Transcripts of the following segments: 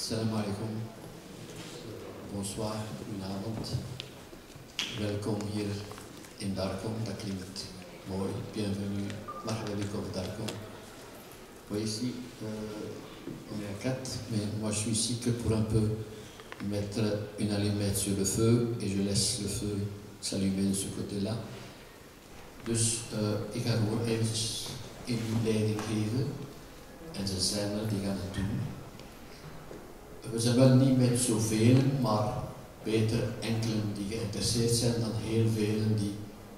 Salam alaikum. Bonsoir, goedenavond. Welkom hier in Darkom, dat klinkt mooi. Bienvenue, marhaba bikum Darkom. Oui, ici, on est à 4, mais moi je suis ici que pour un peu mettre une allumette sur le feu et je laisse le feu s'allumer de ce côté-là. Dus ik ga gewoon eventjes een leiding geven en ze zijn er, die gaan het doen. We zijn wel niet met zoveel, maar beter enkelen die geïnteresseerd zijn dan heel velen die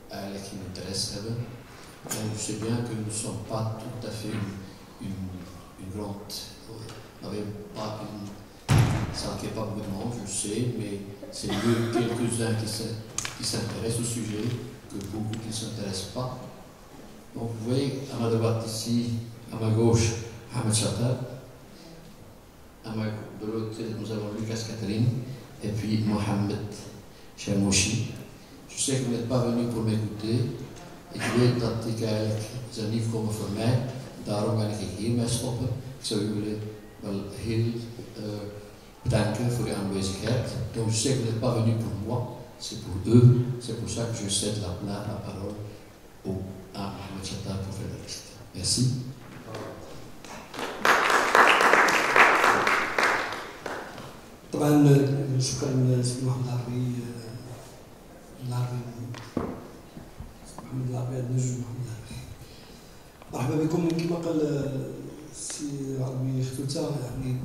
eigenlijk geen interesse hebben. En je sais bien que nous ne sommes pas tout à fait une grande... Ça ne fait pas beaucoup de monde, je sais, mais c'est mieux quelques-uns qui s'intéressent au sujet que beaucoup qui ne s'intéressent pas. Donc vous voyez à ma droite ici, à ma gauche, Ahmed Chattab. De l'autre côté, nous avons Lucas Catherine et puis Mohamed Chermouchi. Je sais que vous n'êtes pas venu pour m'écouter. Ik weet dat ik eigenlijk zijn niet komen voor mij. Daarom ga ik hiermee stoppen. Ik zou jullie wel heel bedanken voor uw aanwezigheid. Donc je sais que vous n'êtes pas venu pour moi, c'est pour eux. C'est pour ça que je cède la parole à Mohamed Chattab pour faire le reste. Merci. طبعا شكرا سيدي محمد العربي محمد العربي النجم محمد العربي. مرحبا بكم. كما قال السي العربي ختوته، يعني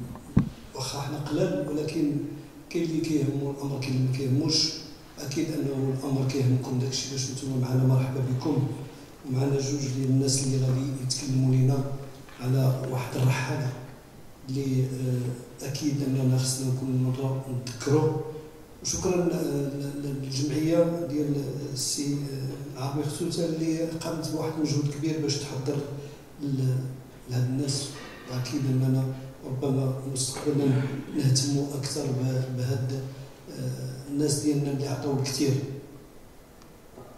واخا حنا قلال ولكن كاين اللي كيهمو الامر، كاين اللي ما كيهموش. اكيد انه الامر كيهمكم داكشي باش نتوما معنا. مرحبا بكم. ومعنا جوج ديال الناس اللي غادي يتكلموا لينا على واحد الرحاله اللي اكيد اننا خصنا كل مره نذكروا. وشكرا للجمعيه ديال السي العربي ختوته اللي قامت بواحد المجهود كبير باش تحضر لهاد الناس. واكيد اننا ربما مستقبلا نهتموا اكثر بهاد الناس ديالنا اللي عطاو الكثير.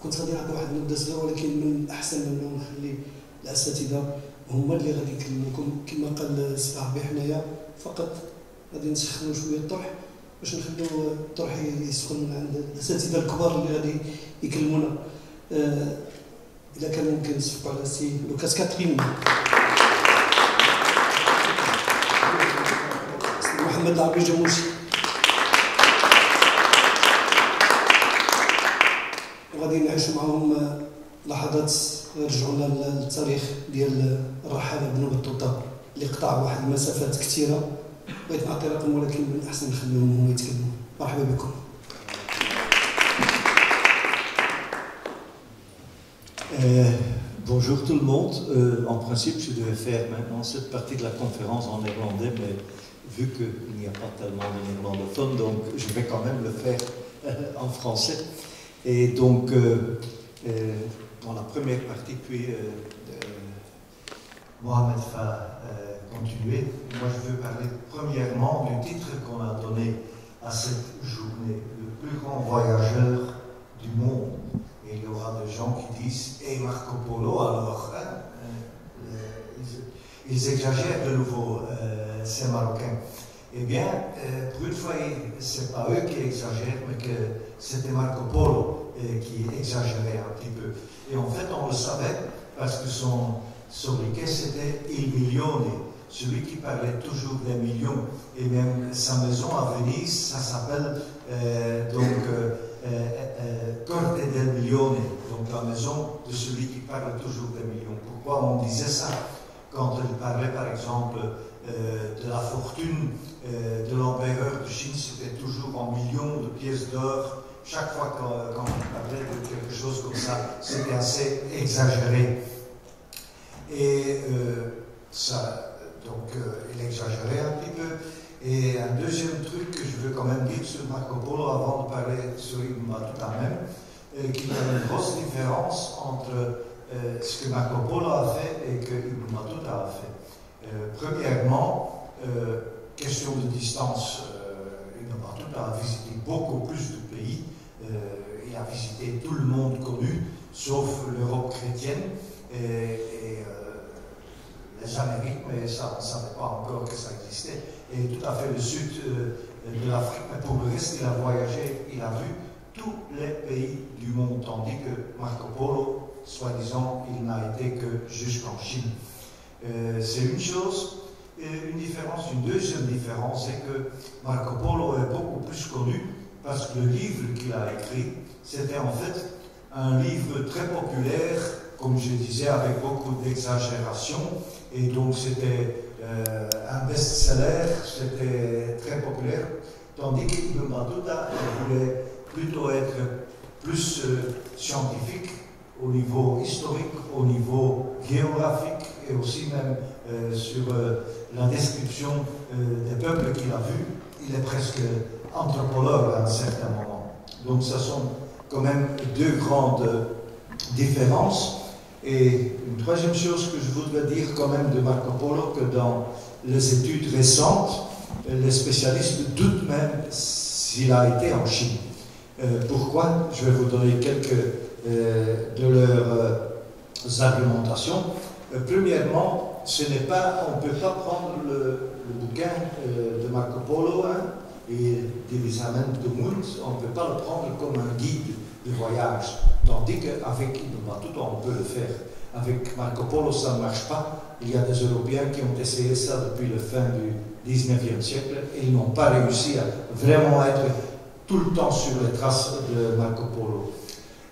كنت غادي نعطي واحد النبذه صغيره، ولكن من الاحسن انه نخلي الاساتذه هما اللي غادي يكلموكم. كما قال السي العربي، حنايا فقط غادي نسخنوا شويه الطرح باش نخليو الطرح يسخن من عند الاساتذه الكبار اللي غادي يكلمونا. اذا كان ممكن نصفقوا على السي لوكاس كاترين، محمد العربي جموشي، وغادي نعيشوا معهم لحظات يرجعونا للتاريخ ديال الرحاله بن بطوطه اللي قطع واحد المسافات كثيره. بغيت نعطي رقم ولكن من الاحسن نخليهم هما يتكلموا. مرحبا بكم. Bonjour tout le monde. En principe, je devais faire maintenant cette partie de la conférence en néerlandais, mais vu qu'il n'y a pas tellement de néerlandophones, donc je vais quand même le faire en français. Et donc, dans la première partie, puis Mohamed va continuer. Moi, je veux parler premièrement du titre qu'on a donné à cette journée, le plus grand voyageur du monde. Et il y aura des gens qui disent « Et Marco Polo, alors ils exagèrent de nouveau, ces Marocains. » Eh bien, pour une fois, ce n'est pas eux qui exagèrent, mais que c'était Marco Polo qui exagérait un petit peu. Et en fait, on le savait parce que son sobriquet, c'était Il Milione, celui qui parlait toujours des millions. Et même sa maison à Venise, ça s'appelle Corte del Milione, donc la maison de celui qui parle toujours des millions. Pourquoi on disait ça? Quand il parlait par exemple de la fortune de l'empereur de Chine, c'était toujours en millions de pièces d'or. Chaque fois quand on parlait de quelque chose comme ça, c'était assez exagéré. Et il exagérait un petit peu. Et un deuxième truc que je veux quand même dire sur Marco Polo, avant de parler sur Ibn Battuta même, qu'il y a une grosse différence entre ce que Marco Polo a fait et que Ibn Battuta a fait. Premièrement, question de distance, Ibn Battuta a visité beaucoup plus de pays. Il a visité tout le monde connu, sauf l'Europe chrétienne et les Amériques, mais ça, on ne savait pas encore que ça existait. et tout à fait le sud de l'Afrique, mais pour le reste, il a voyagé, il a vu tous les pays du monde, tandis que Marco Polo, soi-disant, il n'a été que jusqu'en Chine. C'est une chose. Une différence, une deuxième différence, c'est que Marco Polo est beaucoup plus connu parce que le livre qu'il a écrit, c'était en fait un livre très populaire, comme je disais, avec beaucoup d'exagération, et donc c'était un best-seller, c'était très populaire, tandis qu'Ibn Battuta voulait plutôt être plus scientifique au niveau historique, au niveau géographique et aussi même sur la description des peuples qu'il a vus. Il est presque anthropologue à un certain moment. Donc ce sont quand même deux grandes différences. Et une troisième chose que je voudrais dire quand même de Marco Polo, que dans les études récentes, les spécialistes doutent même s'il a été en Chine. Pourquoi? Je vais vous donner quelques de leurs argumentations. Premièrement, ce n'est pas, on ne peut pas prendre le bouquin de Marco Polo et d'Elisabeth de Munt, on ne peut pas le prendre comme un guide de voyage. Tandis qu'avec Ibn Battuta, on peut le faire. Avec Marco Polo, ça ne marche pas. Il y a des Européens qui ont essayé ça depuis la fin du 19e siècle et ils n'ont pas réussi à vraiment être tout le temps sur les traces de Marco Polo.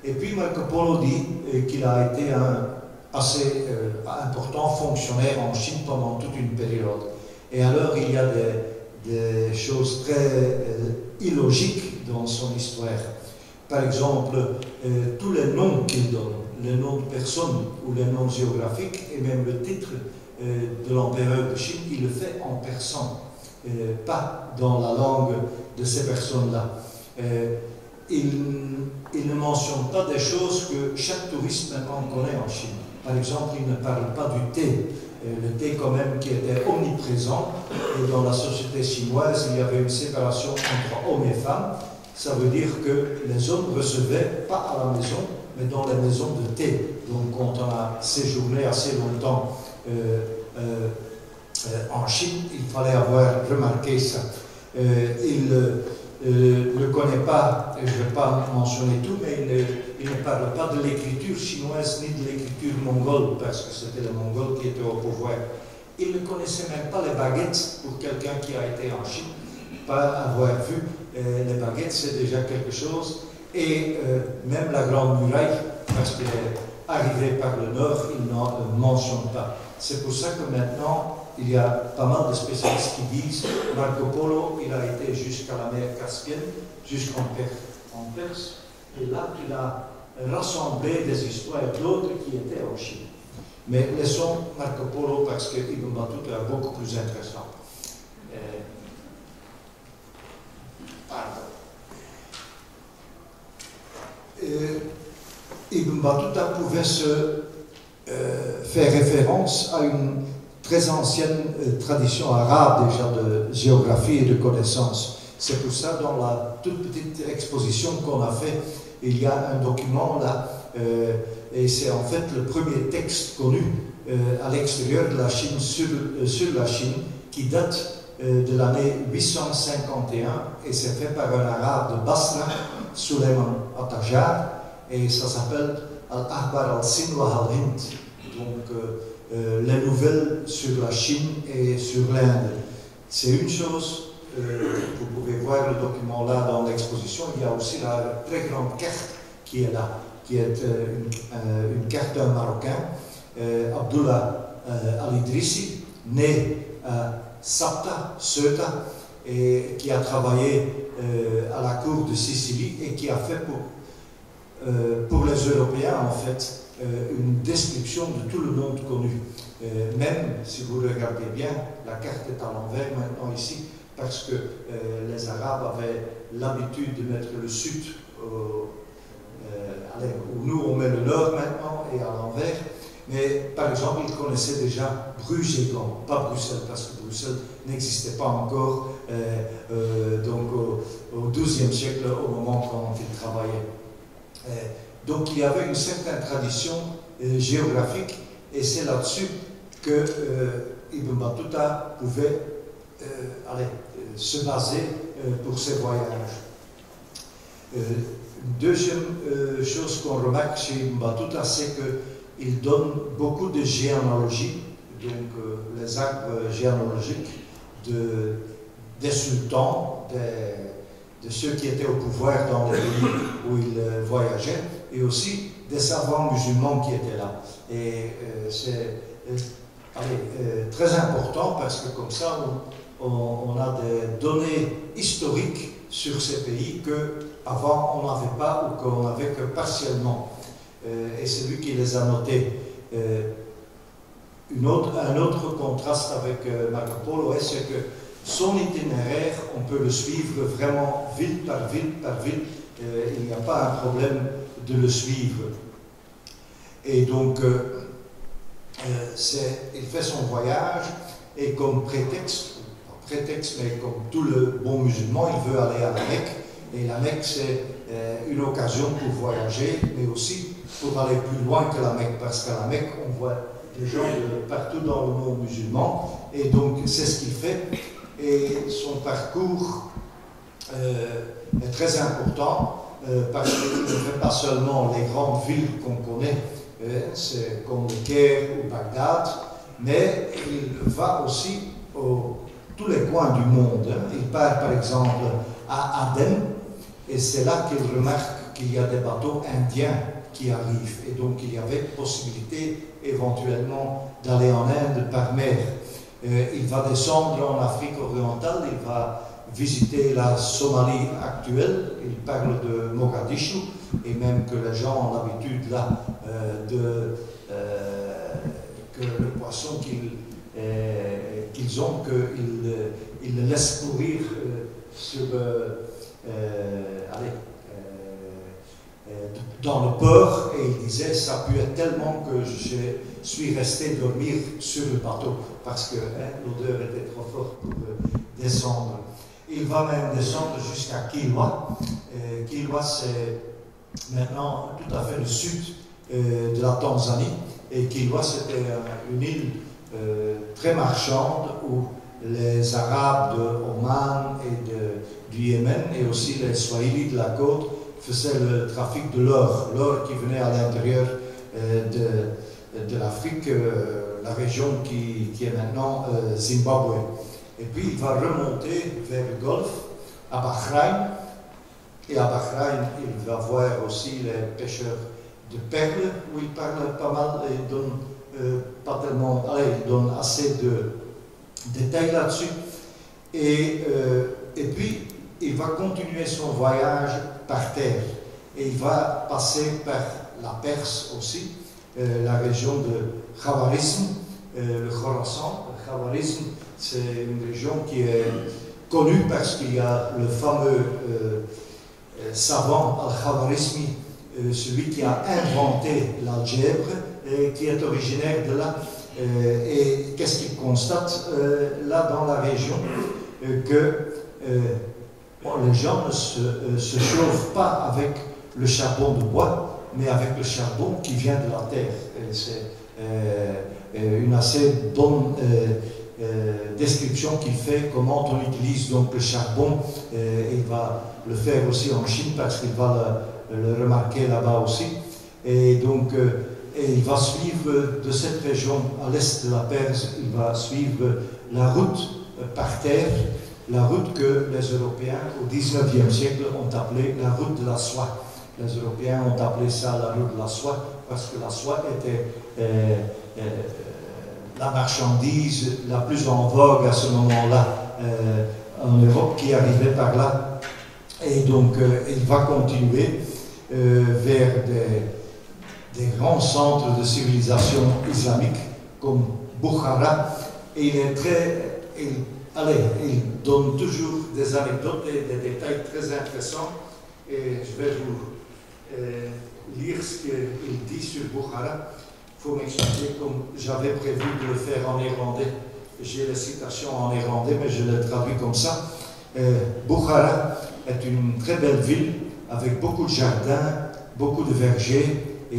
Et puis Marco Polo dit qu'il a été un assez important fonctionnaire en Chine pendant toute une période. Et alors il y a des choses très illogiques dans son histoire. Par exemple, tous les noms qu'il donne, les noms de personnes ou les noms géographiques et même le titre de l'empereur de Chine, il le fait en persan, pas dans la langue de ces personnes-là. Il ne mentionne pas des choses que chaque touriste maintenant connaît en Chine. Par exemple, il ne parle pas du thé. Le thé quand même qui était omniprésent. Et dans la société chinoise, il y avait une séparation entre hommes et femmes. Ça veut dire que les hommes recevaient, pas à la maison, mais dans les maisons de thé. Donc quand on a séjourné assez longtemps en Chine, il fallait avoir remarqué ça. Il ne connaît pas, je ne vais pas mentionner tout, mais il ne parle pas de l'écriture chinoise ni de l'écriture mongole, parce que c'était les Mongols qui étaient au pouvoir. Il ne connaissait même pas les baguettes pour quelqu'un qui a été en Chine. Pas avoir vu les baguettes, c'est déjà quelque chose. Et même la Grande Muraille, parce qu'elle est arrivée par le nord, il n'en mentionne pas. C'est pour ça que maintenant, il y a pas mal de spécialistes qui disent Marco Polo, il a été jusqu'à la mer Caspienne, jusqu'en Perse, et là, il a rassemblé des histoires d'autres qui étaient en Chine. Mais laissons Marco Polo parce que Ibn Battuta est beaucoup plus intéressant. Ibn Battuta pouvait se faire référence à une très ancienne tradition arabe déjà de géographie et de connaissances. C'est pour ça, dans la toute petite exposition qu'on a fait, il y a un document là, et c'est en fait le premier texte connu à l'extérieur de la Chine, sur la Chine, qui date de l'année 851, et c'est fait par un arabe de Basra, Suleiman Atajar, et ça s'appelle Al-Ahbar al-Sind wa al-Hind. Donc, les nouvelles sur la Chine et sur l'Inde. C'est une chose, vous pouvez voir le document là dans l'exposition, il y a aussi la très grande carte qui est là, qui est une carte d'un Marocain, Abdullah Al-Idrissi, né à Sabta, Ceuta, et qui a travaillé à la cour de Sicile et qui a fait pour les Européens en fait une description de tout le monde connu. Même si vous regardez bien, la carte est à l'envers maintenant ici, parce que les Arabes avaient l'habitude de mettre le sud, où nous on met le nord maintenant, et à l'envers. Mais par exemple, ils connaissaient déjà Bruges et Gand, pas Bruxelles, parce que Bruxelles n'existait pas encore donc au XIIe siècle, au moment quand ils travaillaient. Donc il y avait une certaine tradition géographique, et c'est là-dessus que Ibn Battuta pouvait se baser pour ces voyages. Deuxième chose qu'on remarque chez Mbatuta, c'est qu'il donne beaucoup de généalogie, donc les arbres généalogiques des sultans, de ceux qui étaient au pouvoir dans les pays où il voyageait, et aussi des savants musulmans qui étaient là. Et c'est très important parce que comme ça, on a des données historiques sur ces pays qu'avant on n'avait pas ou qu'on n'avait que partiellement. Et c'est lui qui les a notés. Un autre contraste avec Marco Polo, c'est que son itinéraire, on peut le suivre vraiment ville par ville par ville. Il n'y a pas un problème de le suivre. Et donc, il fait son voyage et comme prétexte, mais comme tout le bon musulman, il veut aller à la Mecque. Et la Mecque, c'est une occasion pour voyager, mais aussi pour aller plus loin que la Mecque, parce qu'à la Mecque, on voit des gens de partout dans le monde musulman. Et donc, c'est ce qu'il fait. Et son parcours est très important parce qu'il ne fait pas seulement les grandes villes qu'on connaît, c'est comme le Caire ou Bagdad, mais il va aussi tous les coins du monde. Il part par exemple à Aden, et c'est là qu'il remarque qu'il y a des bateaux indiens qui arrivent, et donc il y avait possibilité éventuellement d'aller en Inde par mer. Il va descendre en Afrique orientale, il va visiter la Somalie actuelle, il parle de Mogadishu, et même que les gens ont l'habitude là que le poisson qu'ils ont, qu'ils le laissent pourrir dans le port, et il disait ça puait tellement que je suis resté dormir sur le bateau parce que l'odeur était trop forte pour descendre. Il va même descendre jusqu'à Kilwa. Kilwa, c'est maintenant tout à fait le sud de la Tanzanie, et Kilwa, c'était une île très marchande où les Arabes de Oman et du Yémen, et aussi les Swahili de la côte, faisaient le trafic de l'or qui venait à l'intérieur de l'Afrique, la région qui est maintenant Zimbabwe. Et puis il va remonter vers le Golfe, à Bahreïn, et à Bahreïn il va voir aussi les pêcheurs de perles, où il parle pas mal, et il donne pas tellement, il donne assez de détails là-dessus. Et puis il va continuer son voyage par terre, et il va passer par la Perse aussi, la région de Khawarizm, le Khorasan. Le Khawarizm, c'est une région qui est connue parce qu'il y a le fameux savant Al-Khawarizmi, celui qui a inventé l'algèbre, qui est originaire de là. Et qu'est-ce qu'il constate là dans la région? Que les gens ne se chauffent pas avec le charbon de bois, mais avec le charbon qui vient de la terre. C'est une assez bonne description qu'il fait comment on utilise donc le charbon. Il va le faire aussi en Chine parce qu'il va le remarquer là-bas aussi. Et donc il va suivre de cette région à l'est de la Perse, il va suivre la route par terre, la route que les Européens au XIXe siècle ont appelée la route de la soie. Les Européens ont appelé ça la route de la soie parce que la soie était la marchandise la plus en vogue à ce moment-là en Europe, qui arrivait par là. Et donc il va continuer vers des grands centres de civilisation islamique comme Bukhara, et il est très... il donne toujours des anecdotes et des détails très intéressants, et je vais vous lire ce qu'il dit sur Bukhara. Il faut m'expliquer, comme j'avais prévu de le faire en néerlandais. J'ai les citations en néerlandais, mais je les traduis comme ça. Bukhara est une très belle ville avec beaucoup de jardins, beaucoup de vergers, et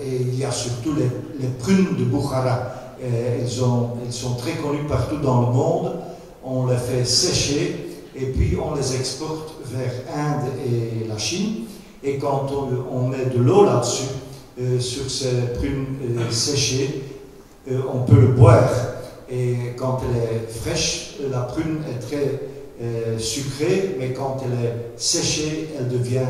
il y a surtout les prunes de Bukhara. Ils sont très connus partout dans le monde. On les fait sécher et puis on les exporte vers Inde et la Chine. Et quand on met de l'eau là-dessus, sur ces prunes séchées, on peut le boire. Et quand elle est fraîche, la prune est très sucrée, mais quand elle est séchée, elle devient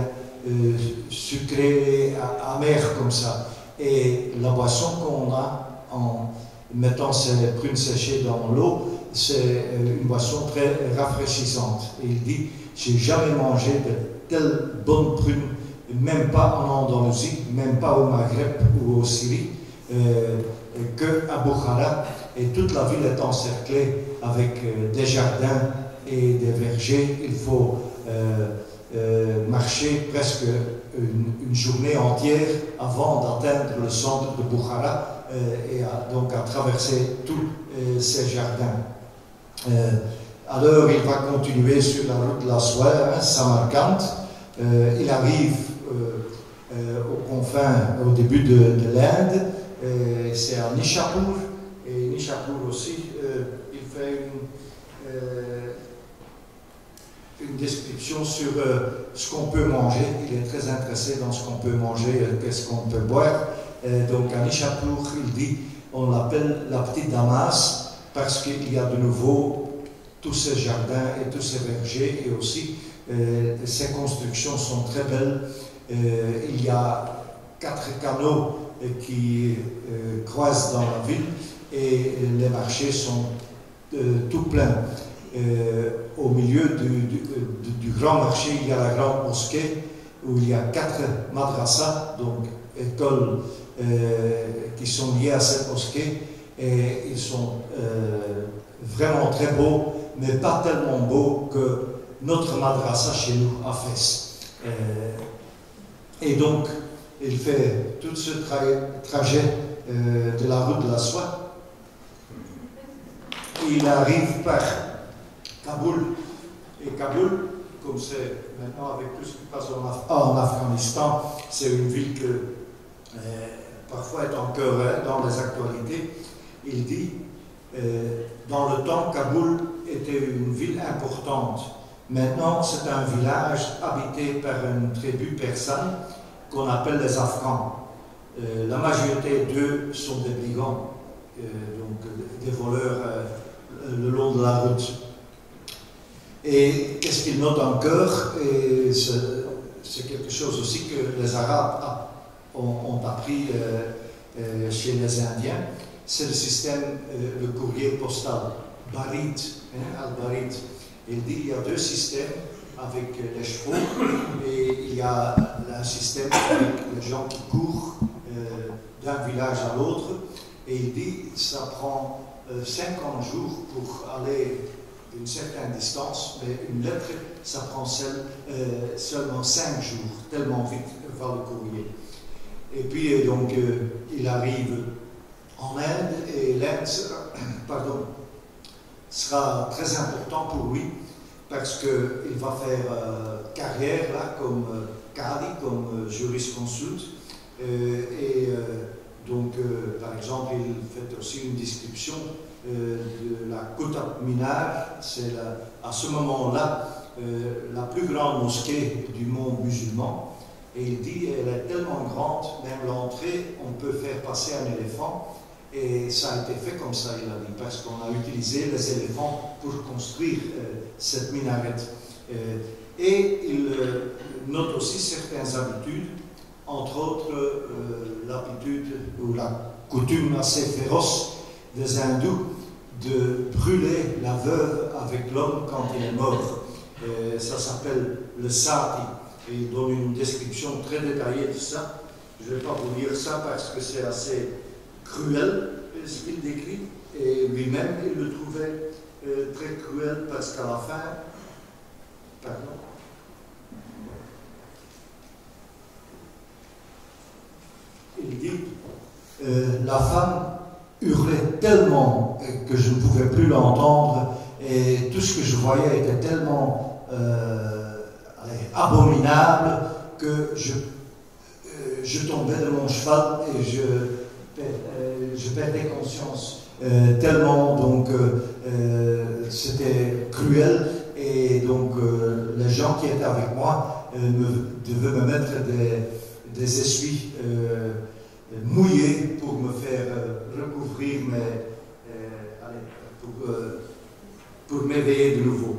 sucrée, amère comme ça. Et la boisson qu'on a en mettant ces prunes séchées dans l'eau, c'est une boisson très rafraîchissante. Et il dit, j'ai jamais mangé de telles bonnes prunes, même pas en Andalousie, même pas au Maghreb ou au Syrie, qu'à Bukhara. Et toute la ville est encerclée avec des jardins et des vergers. Il faut marcher presque une journée entière avant d'atteindre le centre de Bukhara et donc à traverser tous ces jardins. Alors il va continuer sur la route de la soie, Samarkand. Il arrive aux confins, au début de l'Inde. C'est à Nishapur. Et Nishapur aussi, il fait une description sur ce qu'on peut manger. Il est très intéressé dans ce qu'on peut manger, qu'est-ce qu'on peut boire. Donc à Nishapur, il dit, on l'appelle la petite Damas parce qu'il y a de nouveau tous ces jardins et tous ces vergers et aussi ces constructions sont très belles. Il y a 4 canaux qui croisent dans la ville et les marchés sont tout pleins. Au milieu du grand marché, il y a la grande mosquée où il y a 4 madrasas, donc écoles qui sont liées à cette mosquée, et ils sont vraiment très beaux, mais pas tellement beaux que notre madrasa chez nous à Fès. Et donc, il fait tout ce trajet de la route de la soie. Il arrive par Kaboul. Et Kaboul, comme c'est maintenant avec tout ce qui passe en Afghanistan, c'est une ville que parfois est encore dans les actualités. Il dit, dans le temps, Kaboul était une ville importante. Maintenant, c'est un village habité par une tribu persane qu'on appelle les Afghans. La majorité d'eux sont des brigands, donc des voleurs le long de la route. Et qu'est-ce qu'il note encore, et c'est quelque chose aussi que les Arabes ont appris chez les Indiens, c'est le système, le courrier postal, Barid, Al-Barid. Il dit qu'il y a 2 systèmes avec les chevaux et il y a un système avec les gens qui courent d'un village à l'autre. Et il dit que ça prend 50 jours pour aller d'une certaine distance, mais une lettre, ça prend seulement 5 jours, tellement vite va le courrier. Et puis donc il arrive en Inde et l'Inde sera très important pour lui parce qu'il va faire carrière là comme Qadi, comme jurisconsulte. Donc, par exemple, il fait aussi une description de la Qutb Minar. C'est à ce moment-là la plus grande mosquée du monde musulman. Et il dit elle est tellement grande, même l'entrée, on peut faire passer un éléphant. Et ça a été fait comme ça, il a dit, parce qu'on a utilisé les éléphants pour construire cette minarette. Et il note aussi certaines habitudes, entre autres l'habitude ou la coutume assez féroce des hindous de brûler la veuve avec l'homme quand il est mort. Ça s'appelle le sati. Et il donne une description très détaillée de ça. Je ne vais pas vous lire ça parce que c'est assez cruel ce qu'il décrit, et lui-même il le trouvait très cruel parce qu'à la fin, pardon, il dit la femme hurlait tellement que je ne pouvais plus l'entendre et tout ce que je voyais était tellement abominable que je tombais de mon cheval et je perdais conscience tellement, donc c'était cruel, et donc les gens qui étaient avec moi devaient me mettre des essuies mouillés pour me faire recouvrir, pour m'éveiller de nouveau.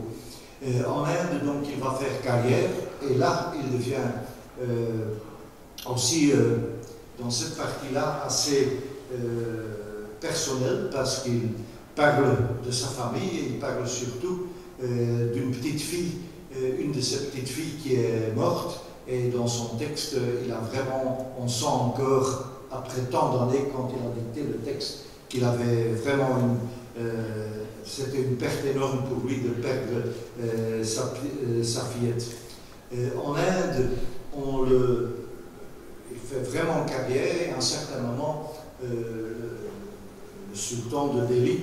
En Inde, donc, il va faire carrière, et là, il devient aussi, dans cette partie-là, assez personnel, parce qu'il parle de sa famille, et il parle surtout d'une petite fille, une de ses petites filles qui est morte, et dans son texte, il a vraiment, on sent encore, après tant d'années, quand il a dicté le texte, qu'il avait vraiment c'était une perte énorme pour lui de perdre sa fillette. En Inde, il fait vraiment carrière, et à un certain moment, le sultan de Delhi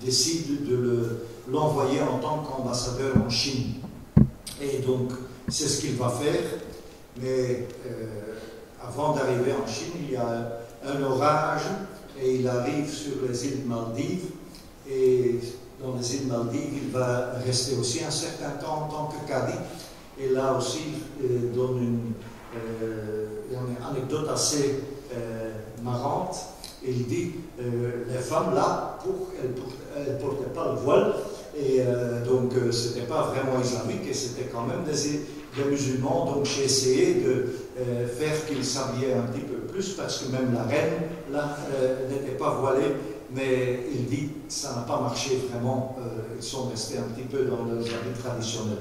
décide de l'envoyer en tant qu'ambassadeur en Chine. Et donc, c'est ce qu'il va faire, mais avant d'arriver en Chine, il y a un orage, et il arrive sur les îles Maldives, et dans les îles Maldives, il va rester aussi un certain temps en tant que cadi, et là aussi, il donne une anecdote assez marrante. Il dit, les femmes là, elles ne portaient pas le voile, et donc ce n'était pas vraiment islamique, et c'était quand même des musulmans, donc j'ai essayé de faire qu'ils s'habillaient un petit peu plus, parce que même la reine là n'était pas voilée, mais il dit que ça n'a pas marché vraiment, ils sont restés un petit peu dans leurs habits traditionnels.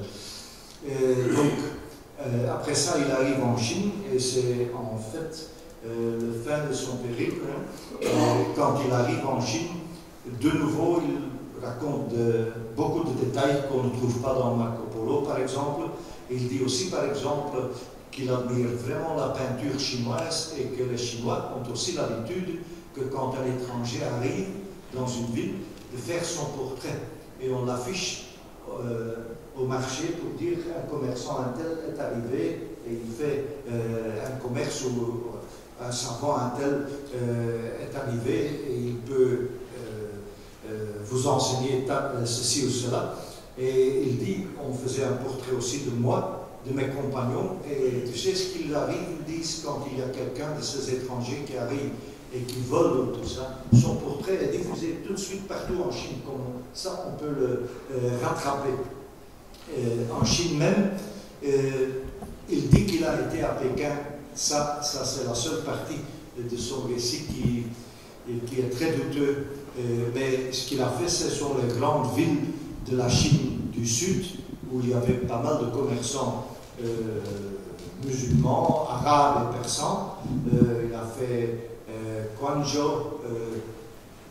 Donc après ça, il arrive en Chine, et c'est en fait le fin de son périple. Quand il arrive en Chine, de nouveau, il raconte beaucoup de détails qu'on ne trouve pas dans Marco Polo, par exemple. Il dit aussi, par exemple, qu'il admire vraiment la peinture chinoise, et que les Chinois ont aussi l'habitude que quand un étranger arrive dans une ville, de faire son portrait. Et on l'affiche au marché pour dire qu'un commerçant un tel est arrivé, et il fait un commerce où un savant un tel est arrivé, et il peut vous enseigner ceci ou cela. Et il dit, on faisait un portrait aussi de moi, de mes compagnons, et tu sais ce qu'il arrive, ils disent, quand il y a quelqu'un de ces étrangers qui arrive et qui vole tout ça, son portrait est diffusé tout de suite partout en Chine, comme ça on peut le rattraper. En Chine même, il dit qu'il a été à Pékin. Ça c'est la seule partie de son récit qui est très douteux, mais ce qu'il a fait, ce sont les grandes villes de la Chine du Sud, où il y avait pas mal de commerçants musulmans, arabes et persans. Il a fait Guangzhou,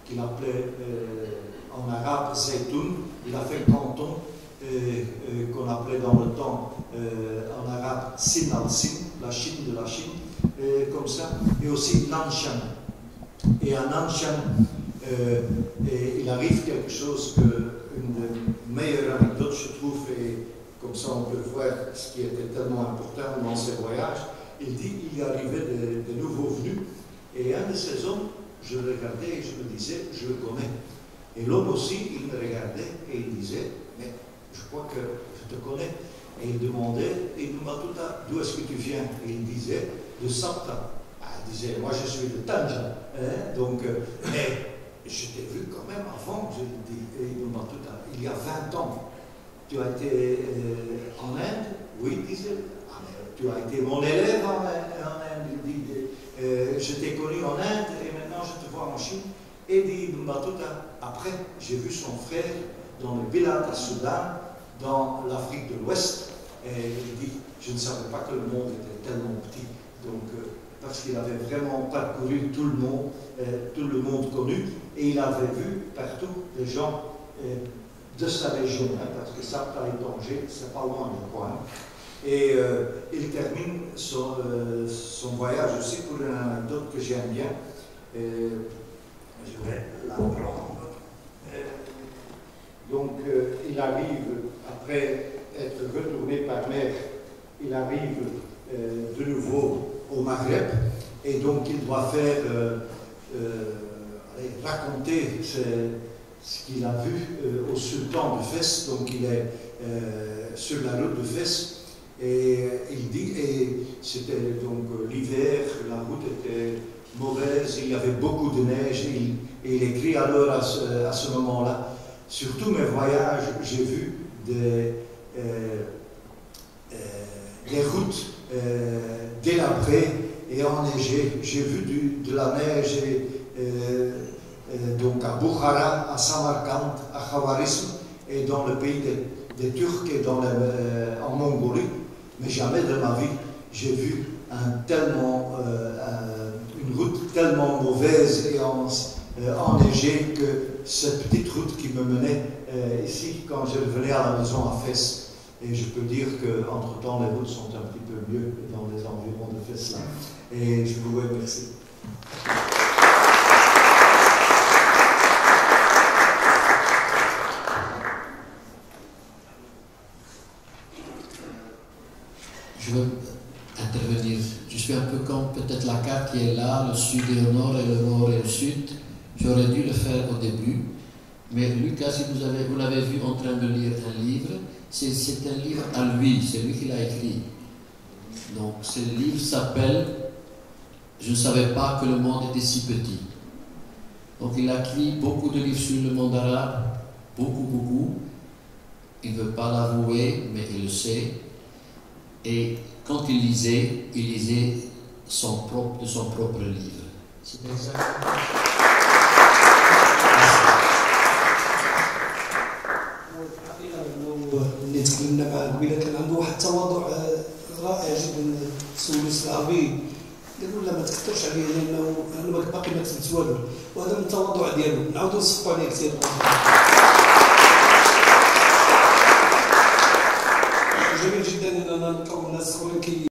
qu'il appelait en arabe Zaytoun. Il a fait Canton, qu'on appelait dans le temps en arabe Sin al-Sin, la Chine de la Chine, comme ça, et aussi Nanshan. Et à Nanshan, il arrive quelque chose une des meilleures anecdotes, je trouve, et comme ça on peut voir ce qui était tellement important dans ses voyages. Il dit qu'il y arrivait de nouveaux venus, et un de ces hommes, je le regardais et je me disais, je le connais. Et l'homme aussi, il me regardait et il disait, mais je crois que je te connais. Et il demandait, et d'où est-ce que tu viens? Et il disait, de Sapta. Il disait, moi je suis de Tanja. Donc, mais je t'ai vu quand même avant, je lui dis, et il y a 20 ans. Tu as été en Inde? Oui, il disait. Ah, mais tu as été mon élève en Inde. Il dit, je t'ai connu en Inde et maintenant je te vois en Chine. Et dit Mbatuta, après, j'ai vu son frère dans le Bilad à Soudan, dans l'Afrique de l'Ouest. Et il dit, je ne savais pas que le monde était tellement petit. Donc, parce qu'il avait vraiment parcouru tout le monde connu, et il avait vu partout les gens de sa région, parce que Sapta et Tanger, c'est pas loin du coin. Et il termine son voyage aussi pour une anecdote que j'aime bien. Je vais la prendre. Donc, il arrive, après être retourné par mer, il arrive de nouveau au Maghreb, et donc il doit faire raconter ce qu'il a vu au sultan de Fès. Donc il est sur la route de Fès. Et il dit, et c'était donc l'hiver, la route était mauvaise, il y avait beaucoup de neige, et il écrit alors à ce moment-là, sur tous mes voyages, j'ai vu des routes délabrées et enneigées. J'ai vu de la neige donc à Bukhara, à Samarkand, à Khawarizm et dans le pays des Turcs et en Mongolie. Mais jamais de ma vie, j'ai vu une route tellement mauvaise et enneigée que cette petite route qui me menait ici quand je revenais à la maison à Fès. Et je peux dire qu'entre-temps, les routes sont un petit peu mieux dans les environs de Fès là. Et je vous remercie. Je veux intervenir. Je suis un peu comme peut-être la carte qui est là, le sud et le nord et le nord et le sud. J'aurais dû le faire au début. Mais Lucas, si vous l'avez vu en train de lire un livre, c'est un livre à lui, c'est lui qui l'a écrit. Donc ce livre s'appelle « Je ne savais pas que le monde était si petit ». Donc il a écrit beaucoup de livres sur le monde arabe, beaucoup. Il ne veut pas l'avouer, mais il le sait. Et quand il lisait de son propre livre. C'est exactement. اللي تكلمنا مع قبيله كان عنده واحد التواضع رائع جدا. سولو العربي قالوا لا ما تكثرش عليه لانه انا باقي ما كتبت والو، وهذا من التواضع ديالو. نعاودوا نصفقوا عليه كثير. جميل جدا اننا نلقاو الناس اخرين